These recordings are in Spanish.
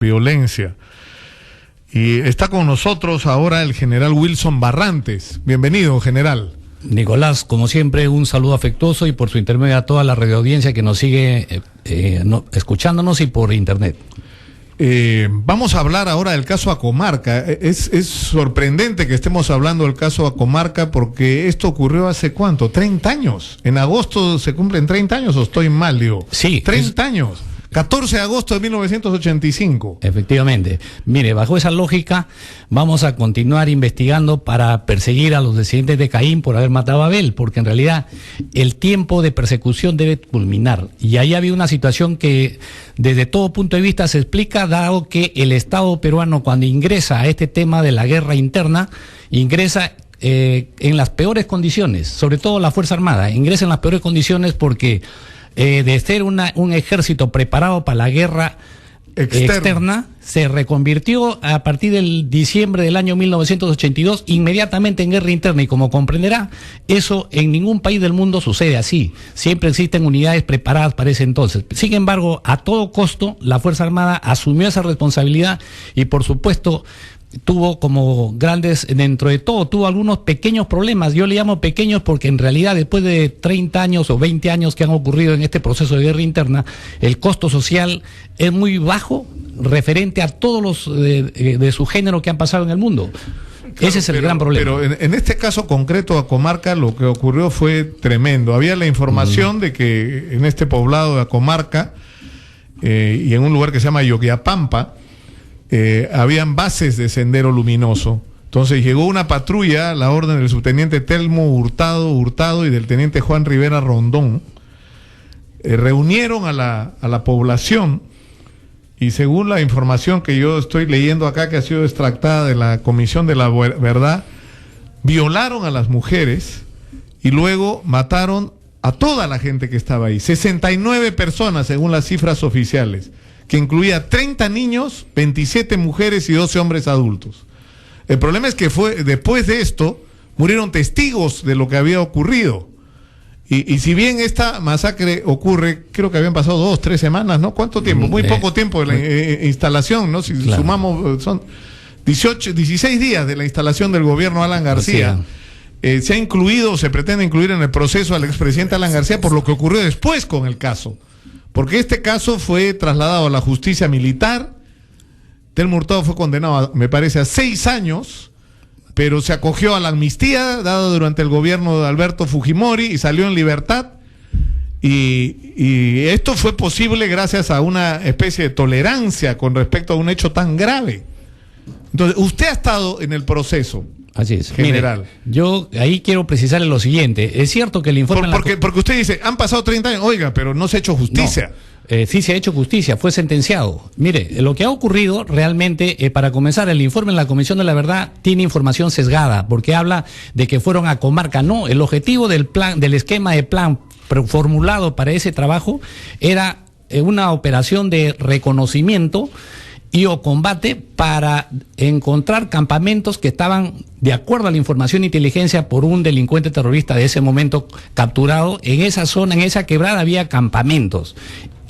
violencia. Y está con nosotros ahora el general Wilson Barrantes. Bienvenido, general. Nicolás, como siempre, un saludo afectuoso y por su intermedio a toda la radioaudiencia que nos sigue escuchándonos y por internet. Vamos a hablar ahora del caso Acomarca. Es sorprendente que estemos hablando del caso Acomarca porque esto ocurrió hace ¿cuánto? 30 años. En agosto se cumplen 30 años, ¿o estoy mal, digo? Sí. 30 años. 14 de agosto de 1985. Efectivamente. Mire, bajo esa lógica, vamos a continuar investigando para perseguir a los descendientes de Caín por haber matado a Abel, porque en realidad el tiempo de persecución debe culminar. Y ahí había una situación que desde todo punto de vista se explica, dado que el Estado peruano, cuando ingresa a este tema de la guerra interna, ingresa en las peores condiciones, sobre todo la Fuerza Armada, ingresa en las peores condiciones porque de ser un ejército preparado para la guerra externa, se reconvirtió a partir del diciembre del año 1982 inmediatamente en guerra interna, y como comprenderá, eso en ningún país del mundo sucede así. Siempre existen unidades preparadas para ese entonces. Sin embargo, a todo costo, la Fuerza Armada asumió esa responsabilidad y, por supuesto, tuvo como grandes, dentro de todo, tuvo algunos pequeños problemas. Yo le llamo pequeños porque en realidad después de 30 años o 20 años que han ocurrido en este proceso de guerra interna, el costo social es muy bajo referente a todos los de su género que han pasado en el mundo. Claro, ese es el gran problema. Pero en este caso concreto a Acomarca lo que ocurrió fue tremendo. Había la información de que en este poblado de Acomarca y en un lugar que se llama Yoquiapampa, habían bases de Sendero Luminoso. Entonces llegó una patrulla a la orden del subteniente Telmo Hurtado y del teniente Juan Rivera Rondón. Reunieron a la población y, según la información que yo estoy leyendo acá, que ha sido extractada de la Comisión de la Verdad, violaron a las mujeres y luego mataron a toda la gente que estaba ahí. 69 personas según las cifras oficiales, que incluía 30 niños, 27 mujeres y 12 hombres adultos. El problema es que después de esto murieron testigos de lo que había ocurrido. Y si bien esta masacre ocurre, creo que habían pasado 2, 3 semanas, ¿no? ¿Cuánto tiempo? Muy poco tiempo de la instalación, ¿no? Si claro, sumamos, son 16 días de la instalación del gobierno Alan García. Se ha incluido, se pretende incluir en el proceso al expresidente Alan García por lo que ocurrió después con el caso. Porque este caso fue trasladado a la justicia militar. Telmo Hurtado fue condenado, me parece, a 6 años, pero se acogió a la amnistía dada durante el gobierno de Alberto Fujimori y salió en libertad. Y esto fue posible gracias a una especie de tolerancia con respecto a un hecho tan grave. Entonces, usted ha estado en el proceso. Así es, general. Mire, yo ahí quiero precisarle lo siguiente. Es cierto que el informe... Porque usted dice, han pasado 30 años, oiga, pero no se ha hecho justicia. No, sí se ha hecho justicia, fue sentenciado. Mire, lo que ha ocurrido realmente, para comenzar, el informe en la Comisión de la Verdad tiene información sesgada, porque habla de que fueron a Acomarca. No, el objetivo del plan, del esquema de plan formulado para ese trabajo era una operación de reconocimiento y o combate para encontrar campamentos que estaban, de acuerdo a la información de inteligencia, por un delincuente terrorista de ese momento capturado. En esa zona, en esa quebrada, había campamentos.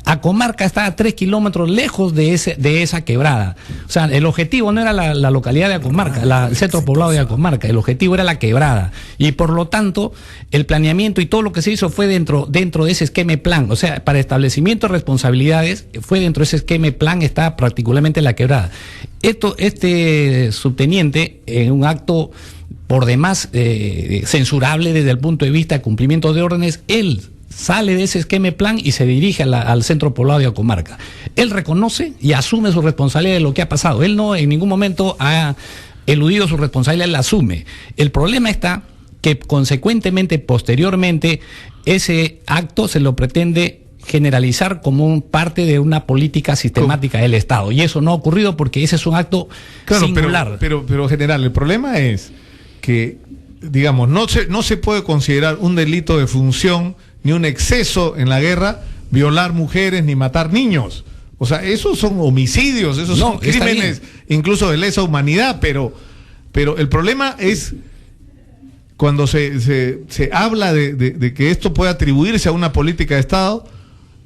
Acomarca está a 3 kilómetros lejos de esa quebrada. O sea, el objetivo no era la localidad de Acomarca, el centro poblado de Acomarca, el objetivo era la quebrada. Y por lo tanto, el planeamiento y todo lo que se hizo fue dentro de ese esquema plan. O sea, para establecimiento de responsabilidades, fue dentro de ese esquema plan, está particularmente la quebrada. Este subteniente, en un acto por demás censurable desde el punto de vista de cumplimiento de órdenes, él sale de ese esquema plan y se dirige al centro poblado de Acomarca. Él reconoce y asume su responsabilidad de lo que ha pasado. Él no en ningún momento ha eludido su responsabilidad, él la asume. El problema está que consecuentemente, posteriormente, ese acto se lo pretende generalizar como parte de una política sistemática del Estado. Y eso no ha ocurrido porque ese es un acto singular. Pero general, el problema es que, digamos, no se puede considerar un delito de función ni un exceso en la guerra violar mujeres ni matar niños. O sea, esos son homicidios, esos son crímenes incluso de lesa humanidad, pero el problema es cuando se habla de que esto puede atribuirse a una política de Estado,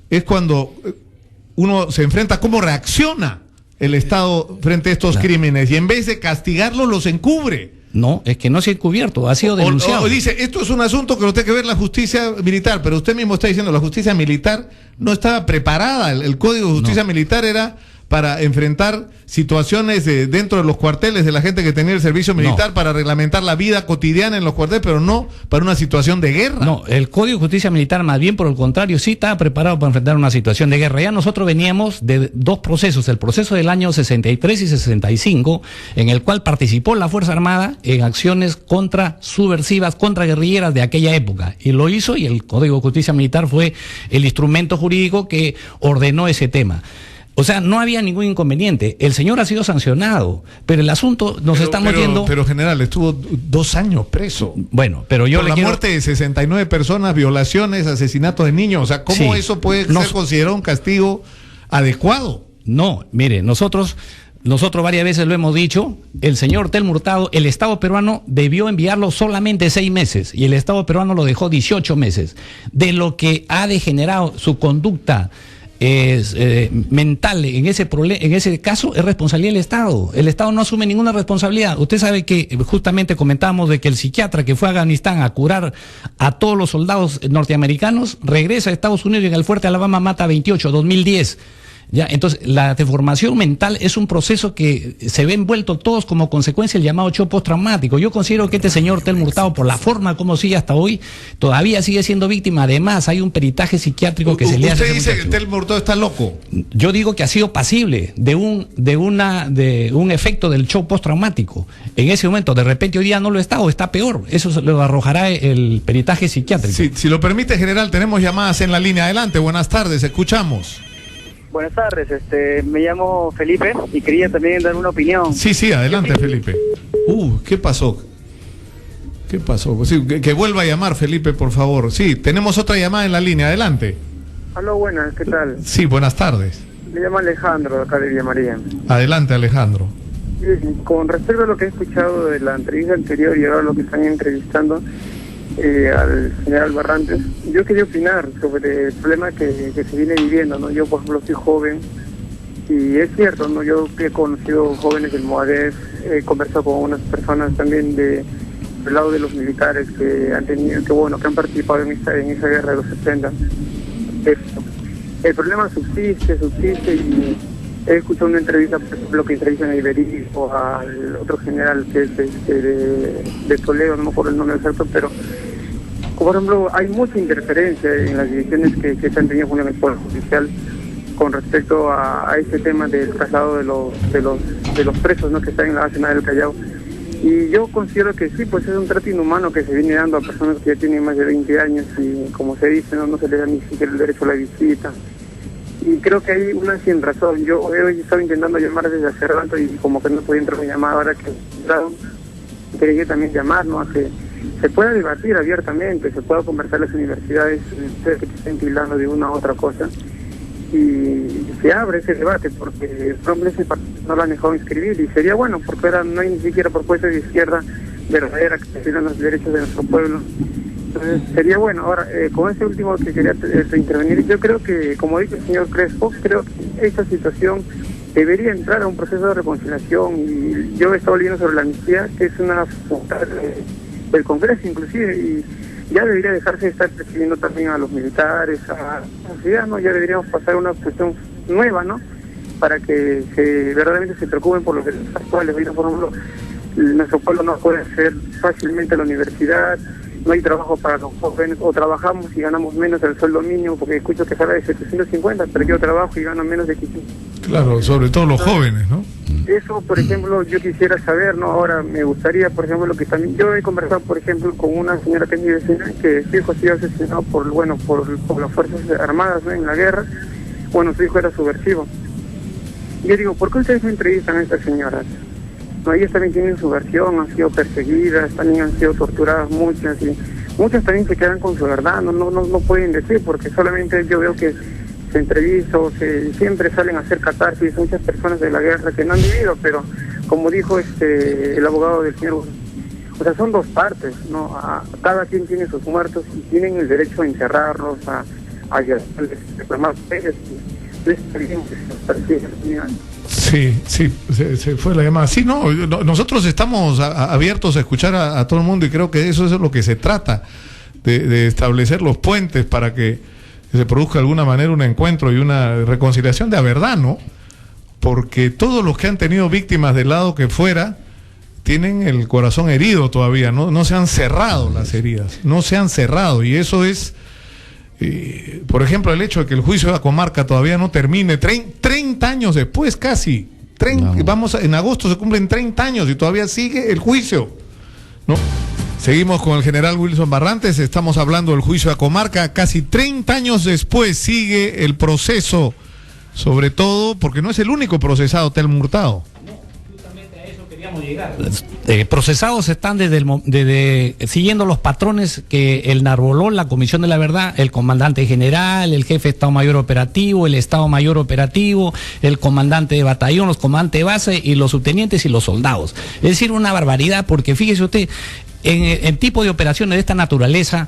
es cuando uno se enfrenta a cómo reacciona el Estado frente a estos crímenes? Y en vez de castigarlos, los encubre. No, es que no se ha encubierto, ha sido denunciado. O dice, esto es un asunto que lo tiene que ver la justicia militar, pero usted mismo está diciendo, la justicia militar no estaba preparada. El Código de Justicia Militar era para enfrentar situaciones dentro de los cuarteles de la gente que tenía el servicio militar, para reglamentar la vida cotidiana en los cuarteles, pero no para una situación de guerra. No, el Código de Justicia Militar, más bien por el contrario, sí estaba preparado para enfrentar una situación de guerra. Ya nosotros veníamos de dos procesos, el proceso del año 63 y 65, en el cual participó la Fuerza Armada en acciones contra subversivas, contra guerrilleras de aquella época, y lo hizo, y el Código de Justicia Militar fue el instrumento jurídico que ordenó ese tema. O sea, no había ningún inconveniente. El señor ha sido sancionado, pero el asunto estamos yendo... Pero general, estuvo 2 años preso. Bueno, pero yo por la muerte de 69 personas, violaciones, asesinatos de niños. O sea, ¿cómo eso puede ser considerado un castigo adecuado? No, mire, nosotros varias veces lo hemos dicho, el señor Telmo Hurtado, el Estado peruano debió enviarlo solamente 6 meses y el Estado peruano lo dejó 18 meses. De lo que ha degenerado su conducta mental en ese caso, es responsabilidad del Estado. El Estado no asume ninguna responsabilidad. Usted sabe que justamente comentábamos de que el psiquiatra que fue a Afganistán a curar a todos los soldados norteamericanos regresa a Estados Unidos y en el fuerte Alabama mata a 28, 2010. Ya, entonces, la deformación mental es un proceso que se ve envuelto todos como consecuencia del llamado shock postraumático. Yo considero que este señor Telmo Hurtado, por la forma como sigue hasta hoy, todavía sigue siendo víctima. Además, hay un peritaje psiquiátrico que se le hace. ¿Usted dice que Telmo Hurtado está loco? Yo digo que ha sido pasible de un efecto del shock postraumático. En ese momento, de repente hoy día no lo está o está peor. Eso se lo arrojará el peritaje psiquiátrico. Sí, si lo permite, general, tenemos llamadas en la línea. Adelante, buenas tardes, escuchamos. Buenas tardes, me llamo Felipe y quería también dar una opinión. Sí, adelante, Felipe. ¿Qué pasó? ¿Qué pasó? Pues sí, que vuelva a llamar, Felipe, por favor. Sí, tenemos otra llamada en la línea, adelante. Aló, buenas, ¿qué tal? Sí, buenas tardes. Me llamo Alejandro, acá de Villa María. Adelante, Alejandro. Con respecto a lo que he escuchado de la entrevista anterior y ahora lo que están entrevistando al general Barrantes, yo quería opinar sobre el problema que se viene viviendo, ¿no? Yo, por ejemplo, soy joven y es cierto, ¿no? Yo he conocido jóvenes del MOADES, he conversado con unas personas también del lado de los militares que han tenido, que han participado en esa guerra de los 70. El problema subsiste y he escuchado una entrevista, por ejemplo, que entrevistan a Iberico, al otro general que es de Toledo, no me acuerdo el nombre exacto, pero por ejemplo hay mucha interferencia en las decisiones que se han tenido con el Poder Judicial con respecto a ese tema del traslado de los presos, ¿no?, que están en la base del Callao. Y yo considero que sí, pues es un trato inhumano que se viene dando a personas que ya tienen más de 20 años y, como se dice, no se les da ni siquiera el derecho a la visita. Y creo que hay una sin razón. Yo he estado intentando llamar desde hace rato y como que no podía entrar mi llamada ahora que quería también llamar, ¿no?, a que se pueda debatir abiertamente, se pueda conversar en las universidades, ustedes que estén tildando de una u otra cosa, y se abre ese debate, porque el problema ese no lo han dejado inscribir, y sería bueno, porque ahora no hay ni siquiera propuestas de izquierda verdadera que defiendan los derechos de nuestro pueblo. Entonces sería bueno. Ahora, con ese último que quería intervenir, yo creo que, como dice el señor Crespo, creo que esta situación debería entrar a un proceso de reconciliación, y yo he estado leyendo sobre la amnistía, que es una facultad del Congreso inclusive, y ya debería dejarse de estar persiguiendo también a los militares, a la sociedad, ¿no? Ya deberíamos pasar a una cuestión nueva, ¿no?, para que verdaderamente se preocupen por los derechos actuales. Por ejemplo, nuestro pueblo no puede acceder fácilmente a la universidad, no hay trabajo para los jóvenes, o trabajamos y ganamos menos del sueldo mínimo, porque escucho que sale de 750, pero yo trabajo y gano menos de 500. Claro, sobre todo los jóvenes, ¿no? Eso, por ejemplo, yo quisiera saber, ¿no? Ahora me gustaría, por ejemplo, lo que también yo he conversado, por ejemplo, con una señora que es mi vecina, que su hijo ha sido asesinado por las Fuerzas Armadas, ¿no?, en la guerra. Bueno, su hijo era subversivo. Yo digo, ¿por qué ustedes no entrevistan a estas señoras? No, ellas también tienen su versión, han sido perseguidas, también han sido torturadas muchas, y muchas también se quedan con su verdad, no pueden decir, porque solamente yo veo que se entrevistan o siempre salen a hacer catarsis muchas personas de la guerra que no han vivido, pero como dijo el abogado del señor, o sea, son dos partes, ¿no? Cada quien tiene sus muertos y tienen el derecho a enterrarlos, a reclamar ellos. Entonces, Sí, se fue la llamada. Sí, nosotros estamos abiertos a escuchar a todo el mundo y creo que eso es lo que se trata, de establecer los puentes para que se produzca de alguna manera un encuentro y una reconciliación de a verdad, ¿no? Porque todos los que han tenido víctimas del lado que fuera tienen el corazón herido todavía, no se han cerrado las heridas, no se han cerrado, y eso es... por ejemplo, el hecho de que el juicio de la comarca todavía no termine, 30 años después casi, en agosto se cumplen 30 años y todavía sigue el juicio, ¿no? Seguimos con el general Wilson Barrantes, estamos hablando del juicio de la comarca, casi 30 años después sigue el proceso, sobre todo porque no es el único procesado, Telmo Hurtado. Procesados están desde siguiendo los patrones que el Narbolón, la Comisión de la Verdad, el comandante general, el jefe de Estado Mayor Operativo, el Estado Mayor Operativo, el comandante de batallón, los comandantes de base y los subtenientes y los soldados. Es decir, una barbaridad, porque fíjese usted, en tipo de operaciones de esta naturaleza,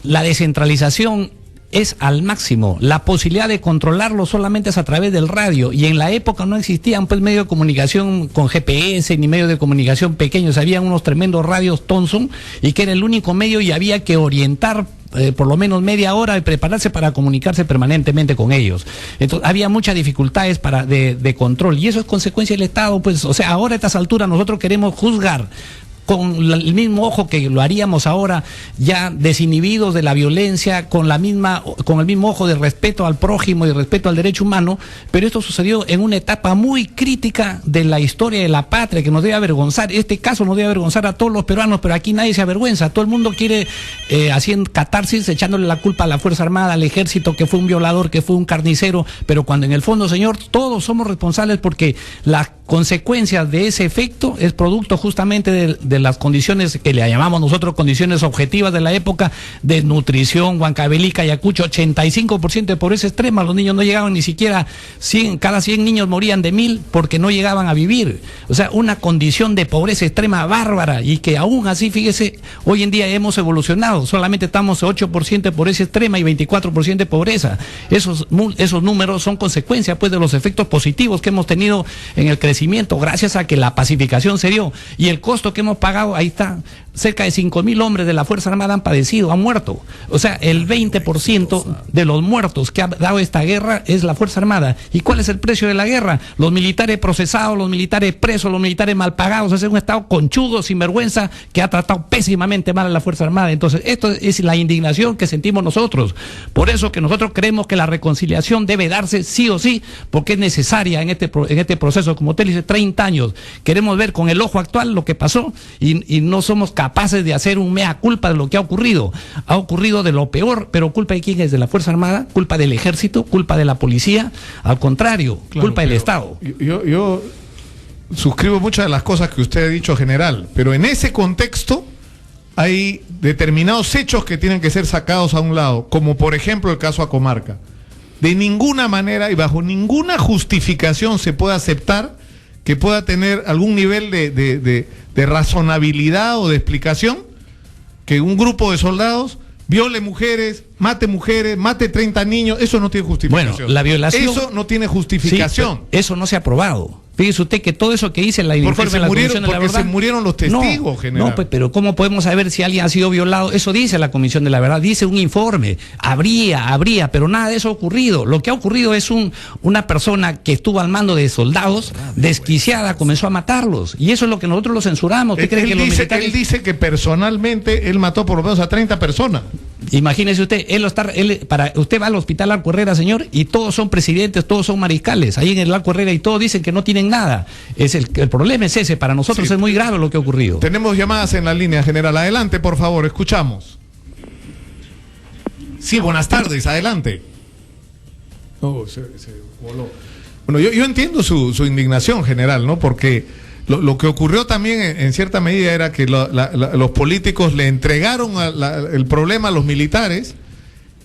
la descentralización es al máximo. La posibilidad de controlarlo solamente es a través del radio, y en la época no existían pues medios de comunicación con GPS ni medios de comunicación pequeños, habían unos tremendos radios Thomson, y que era el único medio, y había que orientar por lo menos media hora y prepararse para comunicarse permanentemente con ellos. Entonces había muchas dificultades de control, y eso es consecuencia del Estado, pues. O sea, ahora a estas alturas nosotros queremos juzgar con el mismo ojo que lo haríamos ahora, ya desinhibidos de la violencia, con el mismo ojo de respeto al prójimo y respeto al derecho humano, pero esto sucedió en una etapa muy crítica de la historia de la patria, que nos debe avergonzar. Este caso nos debe avergonzar a todos los peruanos, pero aquí nadie se avergüenza. Todo el mundo quiere haciendo catarsis, echándole la culpa a la Fuerza Armada, al Ejército, que fue un violador, que fue un carnicero, pero cuando en el fondo, señor, todos somos responsables, porque las consecuencias de ese efecto es producto justamente de las condiciones que le llamamos nosotros condiciones objetivas de la época, de nutrición. Huancavelica, Ayacucho, 85% de pobreza extrema, los niños no llegaban ni siquiera 100, cada 100 niños morían de 1000 porque no llegaban a vivir. O sea, una condición de pobreza extrema bárbara, y que aún así, fíjese, hoy en día hemos evolucionado, solamente estamos 8% de pobreza extrema y 24% de pobreza. Esos números son consecuencia pues de los efectos positivos que hemos tenido en el crecimiento, gracias a que la pacificación se dio, y el costo que hemos pagado, ahí está, cerca de 5.000 hombres de la Fuerza Armada han padecido, han muerto. O sea, el 20% de los muertos que ha dado esta guerra es la Fuerza Armada. ¿Y cuál es el precio de la guerra? Los militares procesados, los militares presos, los militares mal pagados. Es un Estado conchudo, sinvergüenza, que ha tratado pésimamente mal a la Fuerza Armada. Entonces, esto es la indignación que sentimos nosotros. Por eso que nosotros creemos que la reconciliación debe darse sí o sí, porque es necesaria en este proceso. Como usted dice, 30 años. Queremos ver con el ojo actual lo que pasó, y no somos capaces de hacer un mea culpa de lo que ha ocurrido. Ha ocurrido de lo peor, pero ¿culpa de quién es? ¿De la Fuerza Armada? ¿Culpa del Ejército? ¿Culpa de la policía? Al contrario, claro, culpa del Estado. Yo suscribo muchas de las cosas que usted ha dicho, general, pero en ese contexto hay determinados hechos que tienen que ser sacados a un lado, como por ejemplo el caso Acomarca. De ninguna manera y bajo ninguna justificación se puede aceptar que pueda tener algún nivel de razonabilidad o de explicación que un grupo de soldados viole mujeres, mate 30 niños. Eso no tiene justificación. Bueno, la violación, eso no tiene justificación. Sí, eso no se ha aprobado. Fíjese usted que todo eso que dice la informe de la Comisión de la Verdad, se murieron los testigos, general. No, pues, pero ¿cómo podemos saber si alguien ha sido violado? Eso dice la Comisión de la Verdad, dice un informe. Habría, pero nada de eso ha ocurrido. Lo que ha ocurrido es una persona que estuvo al mando de soldados, desquiciada, comenzó a matarlos. Y eso es lo que nosotros lo censuramos. ¿Qué cree que los militares... Él dice que personalmente él mató por lo menos a 30 personas. Imagínese usted, usted va al hospital Arco Herrera, señor, y todos son presidentes, todos son mariscales, ahí en el Arco Herrera, y todos dicen que no tienen nada. El problema es ese, para nosotros es muy grave lo que ha ocurrido. Tenemos llamadas en la línea, general. Adelante, por favor, escuchamos. Sí, buenas tardes, adelante. No, se voló. Bueno, yo entiendo su indignación, general, ¿no? Porque lo que ocurrió también en cierta medida era que los políticos le entregaron el problema a los militares,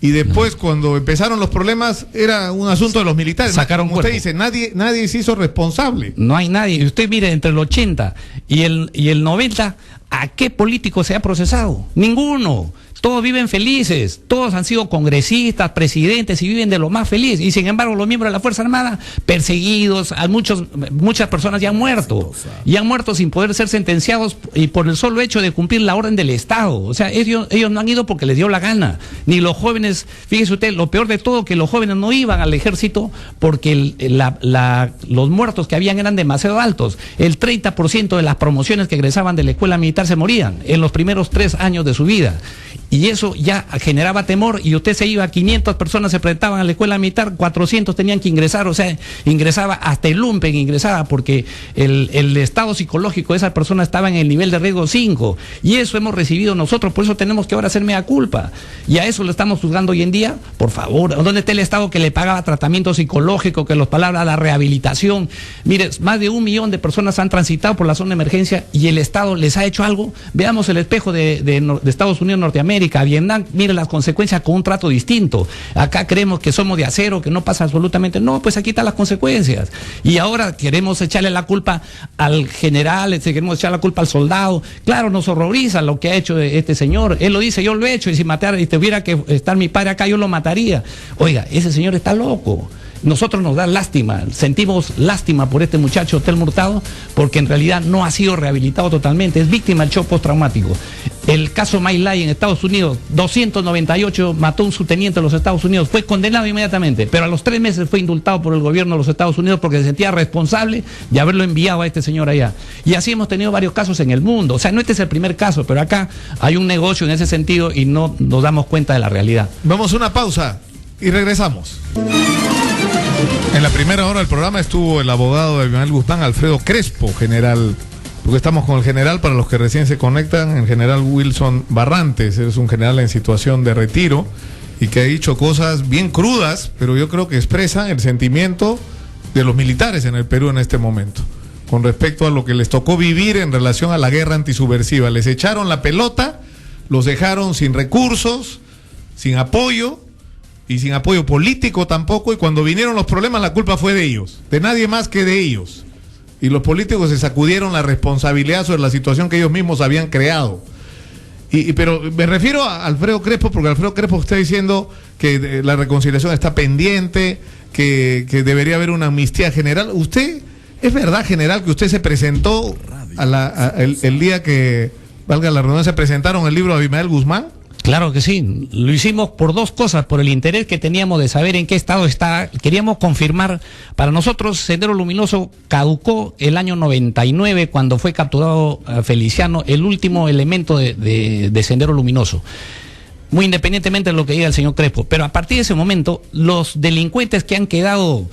y después cuando empezaron los problemas era un asunto de los militares. Sacaron como usted dice, nadie se hizo responsable. No hay nadie. Y usted mire, entre el 80 y el 90, ¿a qué político se ha procesado? Ninguno. todos viven felices, todos han sido congresistas, presidentes y viven de lo más feliz. Y sin embargo, los miembros de la Fuerza Armada perseguidos, muchas personas ya han muerto sin poder ser sentenciados y por el solo hecho de cumplir la orden del Estado. O sea, ellos no han ido porque les dio la gana. Ni los jóvenes, fíjese usted, lo peor de todo, que los jóvenes no iban al ejército porque los muertos que habían eran demasiado altos. El 30% de las promociones que egresaban de la escuela militar se morían en los primeros 3 años de su vida. Y eso ya generaba temor, y usted se iba, 500 personas se presentaban a la escuela militar, 400 tenían que ingresar, o sea, ingresaba hasta el lumpen, ingresaba porque el estado psicológico de esa persona estaba en el nivel de riesgo 5, y eso hemos recibido nosotros, por eso tenemos que ahora hacer mea culpa, y a eso lo estamos juzgando hoy en día. Por favor, ¿dónde está el Estado que le pagaba tratamiento psicológico, que los palabras, la rehabilitación? Mire, más de 1 millón de personas han transitado por la zona de emergencia y el Estado les ha hecho algo. Veamos el espejo de Estados Unidos, Norteamérica, Vietnam, mire las consecuencias con un trato distinto. Acá creemos que somos de acero, que no pasa absolutamente. No, pues aquí están las consecuencias. Y ahora queremos echarle la culpa al general, queremos echarle la culpa al soldado. Claro, nos horroriza lo que ha hecho este señor. Él lo dice, yo lo he hecho, y si tuviera que estar mi padre acá, yo lo mataría. Oiga, ese señor está loco. Nosotros nos da lástima, sentimos lástima por este muchacho Telmo Hurtado, porque en realidad no ha sido rehabilitado totalmente, es víctima del shock postraumático. El caso My Lai en Estados Unidos, 298 mató un subteniente de los Estados Unidos, fue condenado inmediatamente, pero a los 3 meses fue indultado por el gobierno de los Estados Unidos porque se sentía responsable de haberlo enviado a este señor allá. Y así hemos tenido varios casos en el mundo. O sea, no este es el primer caso, pero acá hay un negocio en ese sentido y no nos damos cuenta de la realidad. Vamos a una pausa y regresamos. En la primera hora del programa estuvo el abogado de Abimael Guzmán, Alfredo Crespo, general, porque estamos con el general, para los que recién se conectan, el general Wilson Barrantes. Es un general en situación de retiro y que ha dicho cosas bien crudas, pero yo creo que expresan el sentimiento de los militares en el Perú en este momento, con respecto a lo que les tocó vivir en relación a la guerra antisubversiva. Les echaron la pelota, los dejaron sin recursos, sin apoyo, y sin apoyo político tampoco, y cuando vinieron los problemas la culpa fue de ellos, de nadie más que de ellos, y los políticos se sacudieron la responsabilidad sobre la situación que ellos mismos habían creado. Pero me refiero a Alfredo Crespo, porque Alfredo Crespo está diciendo que la reconciliación está pendiente, que debería haber una amnistía general. ¿Usted, es verdad, general, que usted se presentó el día que, valga la redundancia, presentaron el libro de Abimael Guzmán? Claro que sí, lo hicimos por 2 cosas, por el interés que teníamos de saber en qué estado está. Queríamos confirmar, para nosotros Sendero Luminoso caducó el año 99 cuando fue capturado Feliciano, el último elemento de Sendero Luminoso, muy independientemente de lo que diga el señor Crespo. Pero a partir de ese momento, los delincuentes que han quedado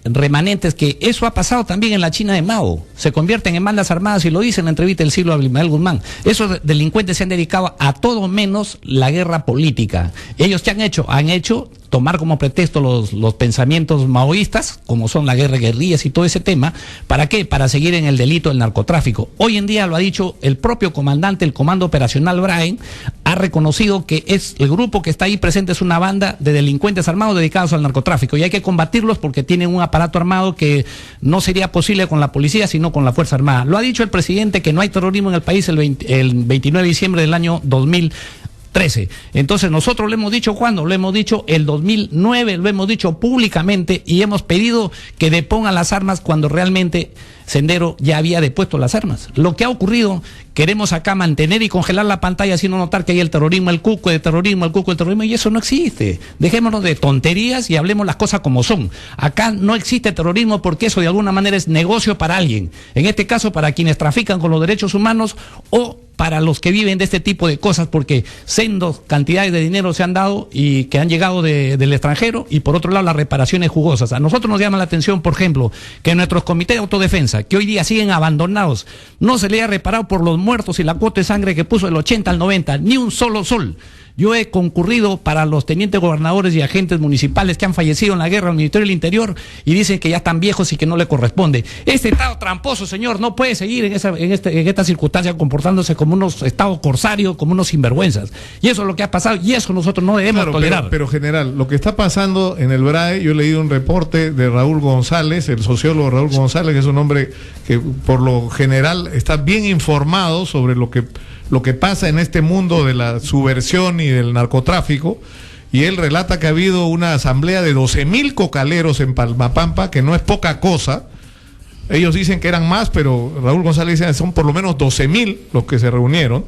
remanentes, que eso ha pasado también en la China de Mao, se convierten en bandas armadas, y lo dice en la entrevista del siglo a Abimael Guzmán. Esos delincuentes se han dedicado a todo menos la guerra política. Ellos, ¿qué han hecho? Han hecho tomar como pretexto los pensamientos maoístas, como son la guerra de guerrillas y todo ese tema. ¿Para qué? Para seguir en el delito del narcotráfico. Hoy en día, lo ha dicho el propio comandante, el Comando Operacional Brain, ha reconocido que es el grupo que está ahí presente, es una banda de delincuentes armados dedicados al narcotráfico, y hay que combatirlos porque tienen un aparato armado que no sería posible con la policía, sino con la Fuerza Armada. Lo ha dicho el presidente, que no hay terrorismo en el país, el 29 de diciembre del año 2013. Entonces nosotros lo hemos dicho, ¿cuándo? Lo hemos dicho el 2009, lo hemos dicho públicamente, y hemos pedido que depongan las armas cuando realmente Sendero ya había depuesto las armas. Lo que ha ocurrido, queremos acá mantener y congelar la pantalla, sino notar que hay el terrorismo, el cuco de terrorismo, el cuco del terrorismo, y eso no existe. Dejémonos de tonterías y hablemos las cosas como son. Acá no existe terrorismo, porque eso de alguna manera es negocio para alguien. En este caso, para quienes trafican con los derechos humanos, o para los que viven de este tipo de cosas, porque sendos cantidades de dinero se han dado y que han llegado del extranjero, y por otro lado las reparaciones jugosas. A nosotros nos llama la atención, por ejemplo, que nuestros comités de autodefensa, que hoy día siguen abandonados, no se le ha reparado por los muertos y la cuota de sangre que puso del 80 al 90, ni un solo sol. Yo he concurrido para los tenientes gobernadores y agentes municipales que han fallecido en la guerra al Ministerio del Interior, y dicen que ya están viejos y que no le corresponde. Este Estado tramposo, señor, no puede seguir en esta circunstancia comportándose como unos Estados corsarios, como unos sinvergüenzas. Y eso es lo que ha pasado, y eso nosotros no debemos tolerar. Pero general, lo que está pasando en el BRAE, yo he leído un reporte de Raúl González, el sociólogo Raúl González, que es un hombre que por lo general está bien informado sobre lo que pasa en este mundo de la subversión corrupción y del narcotráfico, y él relata que ha habido una asamblea de 12.000 cocaleros en Palmapampa, que no es poca cosa. Ellos dicen que eran más, pero Raúl González dice que son por lo menos 12.000 los que se reunieron,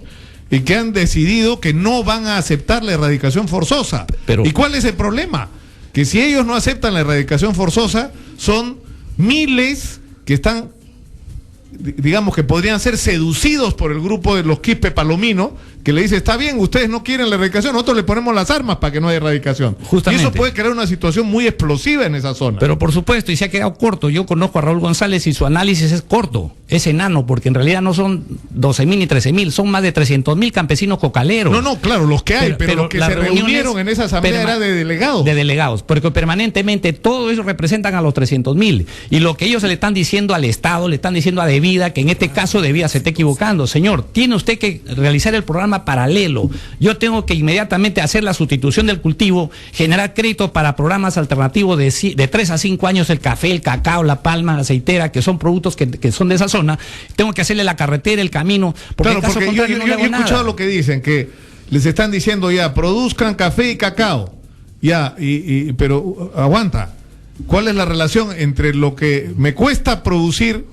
y que han decidido que no van a aceptar la erradicación forzosa. Pero, ¿y cuál es el problema? Que si ellos no aceptan la erradicación forzosa, son miles que están, digamos, que podrían ser seducidos por el grupo de los Quispe Palomino, que le dice, está bien, ustedes no quieren la erradicación, nosotros le ponemos las armas para que no haya erradicación. Justamente. Y eso puede crear una situación muy explosiva en esa zona. Pero por supuesto, y se ha quedado corto. Yo conozco a Raúl González y su análisis es corto, es enano, porque en realidad no son 12.000 ni 13.000, son más de 300.000 campesinos cocaleros. No, claro, los que hay, pero los que se reunieron en esa asamblea era de delegados. De delegados, porque permanentemente todos ellos representan a los 300.000. Y lo que ellos le están diciendo al Estado, le están diciendo a Devida, que en este caso Devida se está equivocando. Señor, tiene usted que realizar el programa paralelo. Yo tengo que inmediatamente hacer la sustitución del cultivo, generar créditos para programas alternativos de 3 a 5 años, el café, el cacao, la palma, la aceitera, que son productos que son de esa zona. Tengo que hacerle la carretera, el camino, porque claro, porque yo he escuchado lo que dicen, que les están diciendo ya, produzcan café y cacao, ya, pero aguanta, ¿cuál es la relación entre lo que me cuesta producir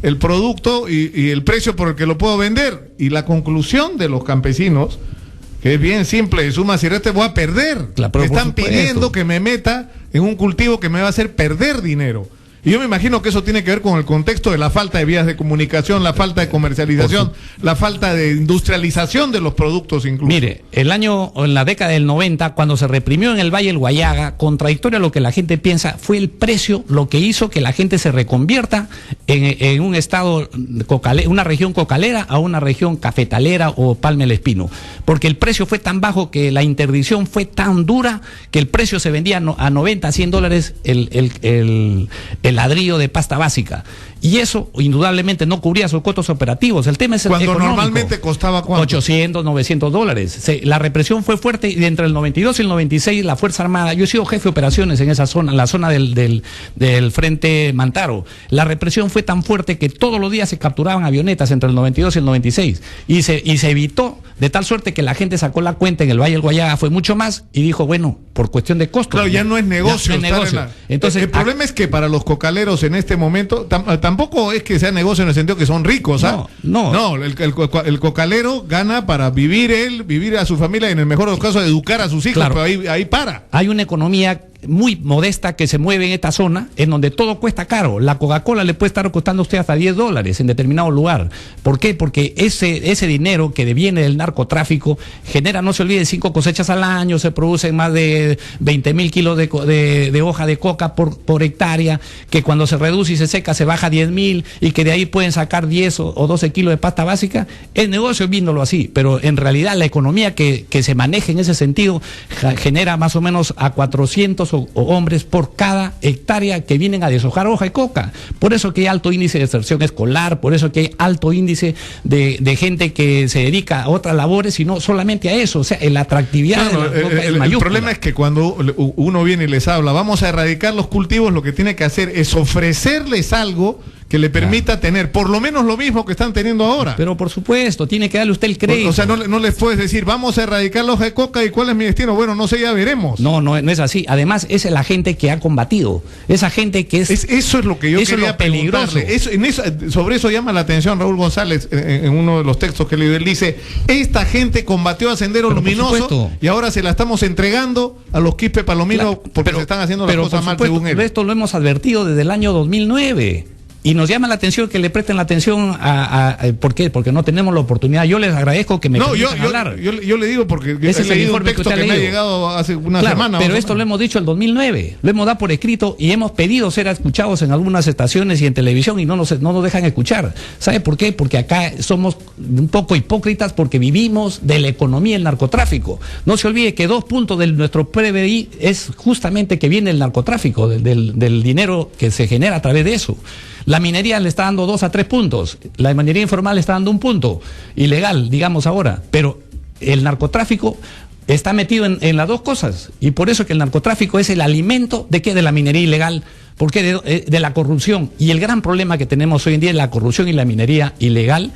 el producto y el precio por el que lo puedo vender? Y la conclusión de los campesinos, que es bien simple, de suma y resta, voy a perder. Claro, están pidiendo que me meta en un cultivo que me va a hacer perder dinero. Y yo me imagino que eso tiene que ver con el contexto de la falta de vías de comunicación, la falta de comercialización, la falta de industrialización de los productos incluso. Mire, en la década del 90, cuando se reprimió en el Valle del Guayaga, contradictorio a lo que la gente piensa, fue el precio lo que hizo que la gente se reconvierta en un estado, una región cocalera a una región cafetalera o Palma el Espino. Porque el precio fue tan bajo, que la interdicción fue tan dura, que el precio se vendía a 90, a 100 dólares el ladrillo de pasta básica, y eso indudablemente no cubría sus costos operativos. El tema es cuando económico. Normalmente costaba ¿cuánto? 800, 900 dólares. La represión fue fuerte, y entre el 92 y el 96 la Fuerza Armada, yo he sido jefe de operaciones en esa zona, en la zona del Frente Mantaro, la represión fue tan fuerte que todos los días se capturaban avionetas entre el 92 y el 96, y se evitó, de tal suerte que la gente sacó la cuenta en el Valle del Guayaga, fue mucho más, y dijo, bueno, por cuestión de costos. Claro, ya no es negocio. Entonces, el problema es que para los cocaleros en este momento, tampoco es que sea negocio en el sentido que son ricos, ¿ah? No, el cocalero gana para vivir él, vivir a su familia, y en el mejor de los casos educar a sus hijos, claro, pero ahí para. Hay una economía muy modesta que se mueve en esta zona, en donde todo cuesta caro. La Coca-Cola le puede estar costando a usted hasta 10 dólares en determinado lugar. ¿Por qué? Porque ese dinero que deviene del narcotráfico genera, no se olvide, 5 cosechas al año, se producen más de 20.000 kilos de hoja de coca por hectárea, que cuando se reduce y se seca se baja a 10.000, y que de ahí pueden sacar 10 o 12 kilos de pasta básica. El negocio viéndolo así, pero en realidad la economía que se maneja en ese sentido genera más o menos a 400 o hombres por cada hectárea que vienen a deshojar hoja de coca. Por eso que hay alto índice de deserción escolar, por eso que hay alto índice de gente que se dedica a otras labores y no solamente a eso. O sea, la atractividad de la coca es mayúscula. El problema es que cuando uno viene y les habla, vamos a erradicar los cultivos, lo que tiene que hacer es ofrecerles algo que le permita tener por lo menos lo mismo que están teniendo ahora. Pero por supuesto, tiene que darle usted el crédito. O sea, no les puedes decir, vamos a erradicar la hoja de coca, ¿y cuál es mi destino? Bueno, no sé, ya veremos. No es así. Además, esa es la gente que ha combatido. Esa gente que eso es lo que yo quería preguntarle. Sobre eso llama la atención Raúl González en uno de los textos que leí. Él dice, esta gente combatió a Sendero Luminoso y ahora se la estamos entregando a los Quispe Palomino porque se están haciendo las cosas mal, según él. Esto lo hemos advertido desde el año 2009. Y nos llama la atención que le presten la atención ¿por qué? Porque no tenemos la oportunidad. Yo les agradezco que me permitan hablar. Yo le digo porque ese es el informe texto que me ha llegado hace una semana. Pero esto lo hemos dicho el 2009, lo hemos dado por escrito y hemos pedido ser escuchados en algunas estaciones y en televisión, y no nos dejan escuchar. ¿Sabe por qué? Porque acá somos un poco hipócritas, porque vivimos de la economía del narcotráfico. No se olvide que 2 puntos de nuestro PBI es justamente que viene el narcotráfico, del dinero que se genera a través de eso. La minería le está dando 2 a 3 puntos, la minería informal le está dando 1 punto, ilegal, digamos ahora, pero el narcotráfico está metido en las dos cosas, y por eso que el narcotráfico es el alimento de la minería ilegal, ¿Por qué? De la corrupción. Y el gran problema que tenemos hoy en día es la corrupción y la minería ilegal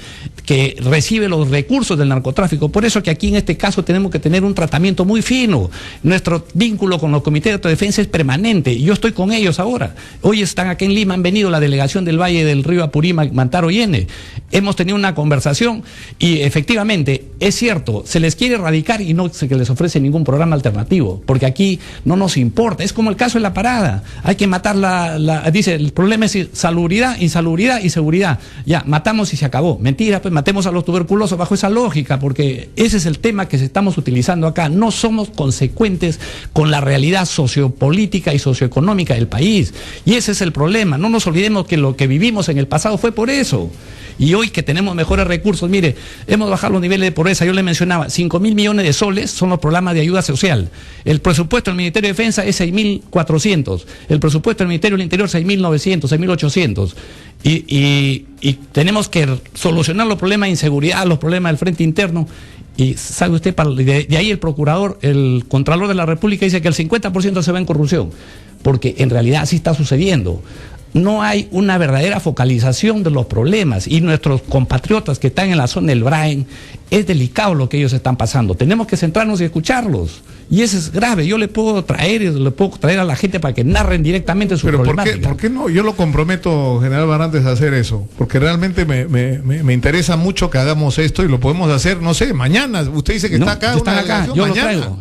que recibe los recursos del narcotráfico. Por eso que aquí en este caso tenemos que tener un tratamiento muy fino. Nuestro vínculo con los comités de autodefensa es permanente. Y yo estoy con ellos ahora. Hoy están aquí en Lima, han venido la delegación del Valle del Río Apurímac, Mantaro y Ene. Hemos tenido una conversación y efectivamente es cierto, se les quiere erradicar y no se les ofrece ningún programa alternativo, porque aquí no nos importa. Es como el caso de La Parada. Hay que matar dice, el problema es salubridad, insalubridad y seguridad. Ya, matamos y se acabó. Mentira, pues matemos a los tuberculosos bajo esa lógica, porque ese es el tema que estamos utilizando acá. No somos consecuentes con la realidad sociopolítica y socioeconómica del país. Y ese es el problema. No nos olvidemos que lo que vivimos en el pasado fue por eso. Y hoy que tenemos mejores recursos, mire, hemos bajado los niveles de pobreza. Yo le mencionaba, 5.000 millones de soles son los programas de ayuda social. El presupuesto del Ministerio de Defensa es 6.400. El presupuesto del Ministerio del Interior 6.900, 6.800. Y tenemos que solucionar los problemas de inseguridad, los problemas del frente interno. Y sabe usted, de ahí el procurador, el Contralor de la República dice que el 50% se va en corrupción, porque en realidad así está sucediendo. No hay una verdadera focalización de los problemas y nuestros compatriotas que están en la zona del Brain, es delicado lo que ellos están pasando. Tenemos que centrarnos y escucharlos. Y eso es grave. Yo le puedo traer a la gente para que narren directamente su problemática. Pero ¿por qué no? Yo lo comprometo, general Barrantes, a hacer eso. Porque realmente me interesa mucho que hagamos esto y lo podemos hacer, no sé, mañana. Usted dice que está acá. Están acá.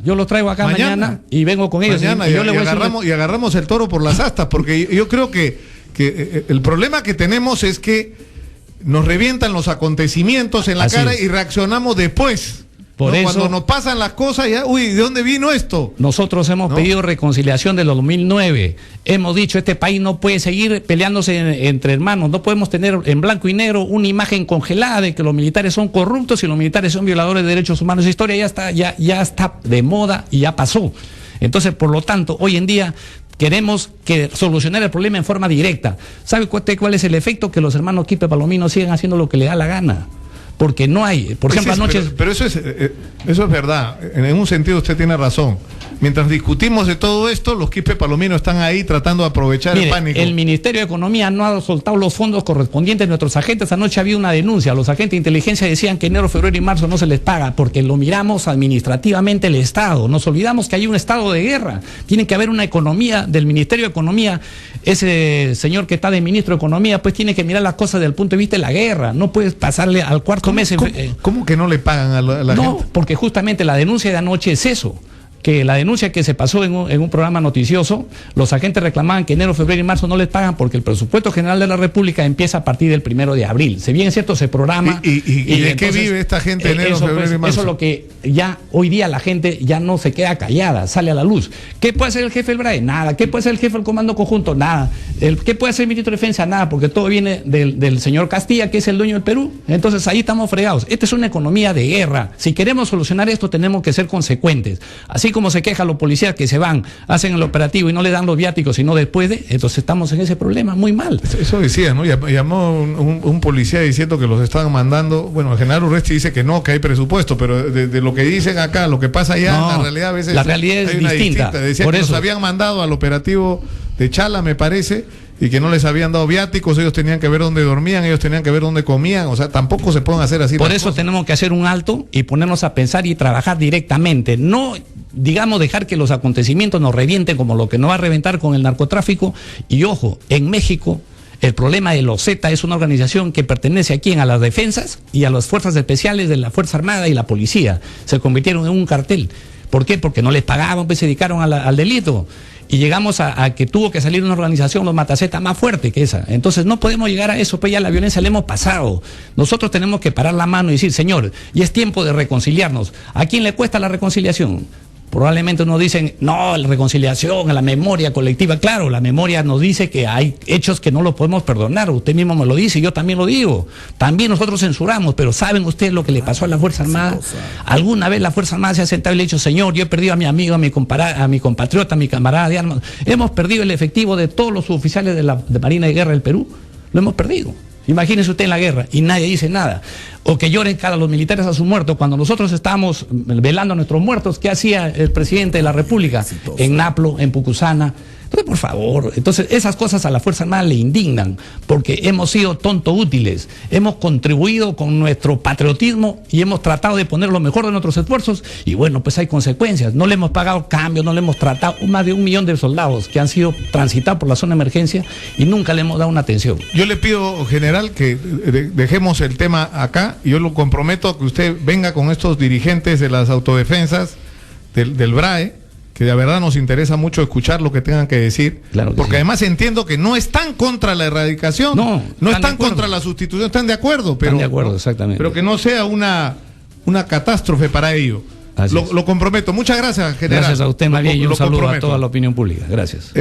Yo lo traigo acá mañana y vengo con ellos. Mañana, y agarramos el toro por las astas. Porque yo creo que el problema que tenemos es que nos revientan los acontecimientos en la cara y reaccionamos después. Cuando nos pasan las cosas, ya, uy, ¿de dónde vino esto? Nosotros hemos pedido reconciliación desde el 2009. Hemos dicho, este país no puede seguir peleándose entre hermanos. No podemos tener en blanco y negro una imagen congelada de que los militares son corruptos y los militares son violadores de derechos humanos. Esa historia ya está de moda y ya pasó. Entonces, por lo tanto, hoy en día queremos solucionar el problema en forma directa. ¿Sabe cuál es el efecto? Que los hermanos Quispe Palomino siguen haciendo lo que les da la gana. Porque no hay, por ejemplo, anoche... Pero eso es verdad. En un sentido usted tiene razón. Mientras discutimos de todo esto, los Quispe Palomino están ahí tratando de aprovechar el pánico. El Ministerio de Economía no ha soltado los fondos correspondientes. Nuestros agentes, anoche había una denuncia. Los agentes de inteligencia decían que enero, febrero y marzo no se les paga porque lo miramos administrativamente el Estado. Nos olvidamos que hay un estado de guerra. Tiene que haber una economía del Ministerio de Economía. Ese señor que está de ministro de Economía, pues tiene que mirar las cosas desde el punto de vista de la guerra. No puedes pasarle al cuarto mes. ¿Cómo que no le pagan a la gente? No, porque justamente la denuncia de anoche es eso. Que la denuncia que se pasó en un programa noticioso, los agentes reclamaban que enero, febrero y marzo no les pagan porque el presupuesto general de la República empieza a partir del 1 de abril. Si bien es cierto, se programa. ¿Y de qué vive esta gente enero, febrero y marzo? Eso es lo que ya hoy día la gente ya no se queda callada, sale a la luz. ¿Qué puede hacer el jefe del BRAE? Nada. ¿Qué puede hacer el jefe del Comando Conjunto? Nada. ¿Qué puede hacer el ministro de Defensa? Nada, porque todo viene del señor Castilla, que es el dueño del Perú. Entonces ahí estamos fregados. Esta es una economía de guerra. Si queremos solucionar esto, tenemos que ser consecuentes. Así como se quejan los policías que se van, hacen el operativo y no le dan los viáticos, sino después entonces estamos en ese problema muy mal. Eso decía, ¿no? Llamó un policía diciendo que los estaban mandando. Bueno, el general Urresti dice que no, que hay presupuesto, pero de lo que dicen acá, lo que pasa allá, no, la realidad a veces la realidad es distinta. Decía por que eso los habían mandado al operativo de Chala, me parece, y que no les habían dado viáticos, ellos tenían que ver dónde dormían, ellos tenían que ver dónde comían, o sea, tampoco se pueden hacer así. Por eso tenemos que hacer un alto y ponernos a pensar y trabajar directamente, no digamos dejar que los acontecimientos nos revienten como lo que nos va a reventar con el narcotráfico. Y ojo, en México el problema de los Z es una organización que pertenece a quién, a las defensas y a las fuerzas especiales de la Fuerza Armada y la policía. Se convirtieron en un cartel. ¿Por qué? Porque no les pagaban, pues se dedicaron al delito. Y llegamos a que tuvo que salir una organización, los Mataceta, más fuerte que esa. Entonces no podemos llegar a eso, pues ya la violencia la hemos pasado. Nosotros tenemos que parar la mano y decir, señor, y es tiempo de reconciliarnos. ¿A quién le cuesta la reconciliación? Probablemente nos dicen, no, la reconciliación, la memoria colectiva. Claro, la memoria nos dice que hay hechos que no los podemos perdonar. Usted mismo me lo dice y yo también lo digo. También nosotros censuramos, pero ¿saben ustedes lo que le pasó a la Fuerza Armada? Alguna vez la Fuerza Armada se ha sentado y le ha dicho, señor, yo he perdido a mi amigo, a mi compatriota, a mi camarada de armas. Hemos perdido el efectivo de todos los suboficiales de Marina de Guerra del Perú. Lo hemos perdido. Imagínese usted en la guerra y nadie dice nada. O que lloren cada los militares a su muerto. Cuando nosotros estábamos velando a nuestros muertos, ¿qué hacía el presidente de la República? En Naplo, en Pucusana, Entonces, por favor, entonces esas cosas a la Fuerza Armada le indignan, porque hemos sido tonto útiles, hemos contribuido con nuestro patriotismo y hemos tratado de poner lo mejor de nuestros esfuerzos, y bueno, pues hay consecuencias. No le hemos pagado cambios, no le hemos tratado, más de 1 millón de soldados que han sido transitados por la zona de emergencia y nunca le hemos dado una atención. Yo le pido, general, que dejemos el tema acá, y yo lo comprometo a que usted venga con estos dirigentes de las autodefensas del BRAE, que de verdad nos interesa mucho escuchar lo que tengan que decir, claro que porque sí. Además entiendo que no están contra la erradicación, no están contra la sustitución, están de acuerdo, pero, están de acuerdo, exactamente. Pero que no sea una catástrofe para ello. Lo comprometo. Muchas gracias, general. Gracias a usted, María, y un saludo a toda la opinión pública. Gracias.